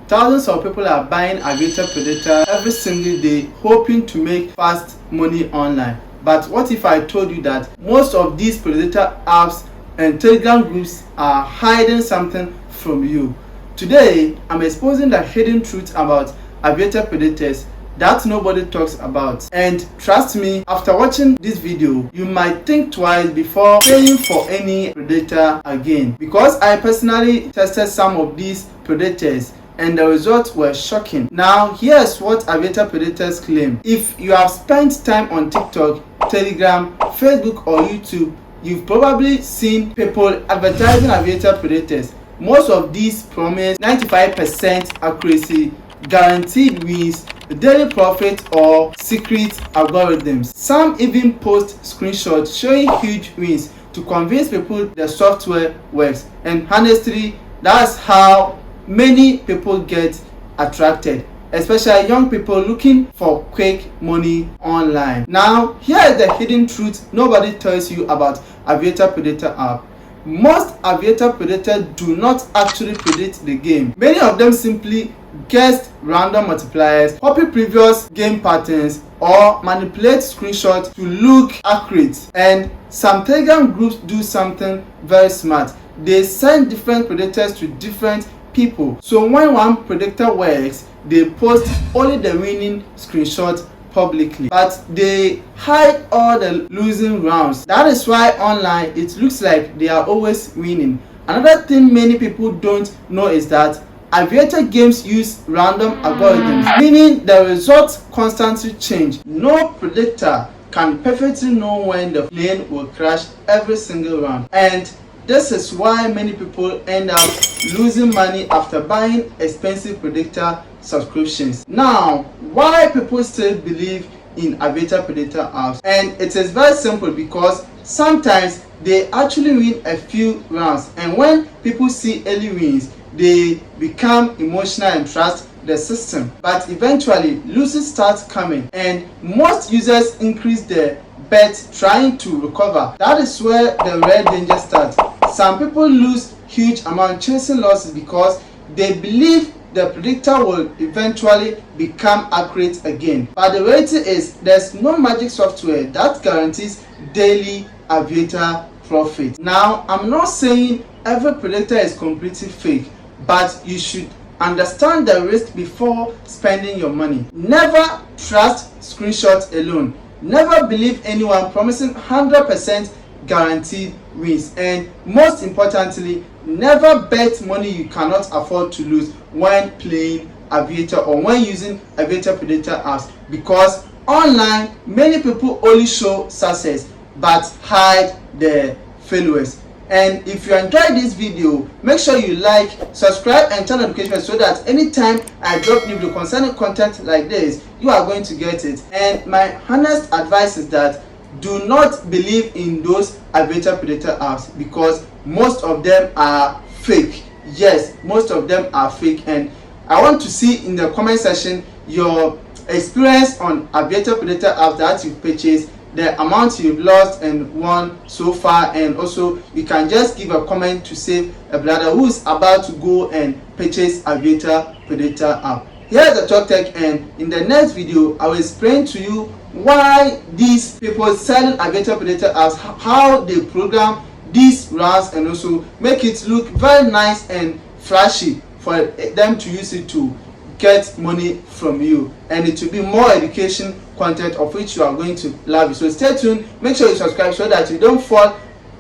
Thousands of people are buying Aviator Predictor every single day, hoping to make fast money online. But what if I told you that most of these Predictor apps and Telegram groups are hiding something from you? Today, I'm exposing the hidden truth about Aviator Predictors that nobody talks about. And trust me, after watching this video, you might think twice before paying for any predictor again. Because I personally tested some of these predictors and the results were shocking. Now, here's what Aviator Predictors claim. If you have spent time on TikTok, Telegram, Facebook or YouTube, you've probably seen people advertising Aviator Predictors. Most of these promise 95% accuracy, guaranteed wins, daily profit or secret algorithms. Some even post screenshots showing huge wins to convince people the software works. And honestly, that's how many people get attracted, especially young people looking for quick money online. Now, here is the hidden truth nobody tells you about Aviator Predictor app. Most Aviator Predictors do not actually predict the game. Many of them simply guess random multipliers, copy previous game patterns, or manipulate screenshots to look accurate. And some Telegram groups do something very smart. They send different predictors to different people. So when one predictor works, they post only the winning screenshot publicly, but they hide all the losing rounds. That is why online it looks like they are always winning. Another thing many people don't know is that Aviator games use random algorithms, meaning the results constantly change. No predictor can perfectly know when the plane will crash every single round, and this is why many people end up losing money after buying expensive predictor subscriptions. Now, why people still believe in Aviator Predictor apps? And it is very simple, because sometimes they actually win a few rounds, and when people see early wins, they become emotional and trust the system. But eventually losses start coming, and most users increase their bet trying to recover. That is where the real danger starts. Some people lose huge amount chasing losses because they believe the predictor will eventually become accurate again. But the reality is there's no magic software that guarantees daily Aviator profit. Now, I'm not saying every predictor is completely fake, but you should understand the risk before spending your money. Never trust screenshots alone. Never believe anyone promising 100% guaranteed wins. And most importantly, never bet money you cannot afford to lose when playing Aviator or when using Aviator Predictor apps, because online many people only show success but hide their failures. And if you enjoyed this video, make sure you like, subscribe and turn on notifications so that anytime I drop new video concerning content like this, you are going to get it. And my honest advice is that do not believe in those Aviator Predictor apps, because most of them are fake. Yes, most of them are fake, and I want to see in the comment section your experience on Aviator Predictor apps that you've purchased, the amount you've lost and won so far, and also you can just give a comment to save a brother who's about to go and purchase Aviator Predictor app. Here's the Talk Tech, and in the next video I will explain to you why these people selling Aviator Predictor apps, how they program these rounds and also make it look very nice and flashy for them to use it to get money from you, and it will be more education content of which you are going to love. So stay tuned, make sure you subscribe so that you don't fall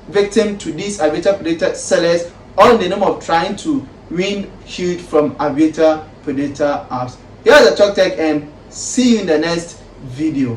victim to these Aviator Predictor sellers, all in the name of trying to win huge from Aviator Predictor apps. Here's the Talk Tech, and see you in the next video.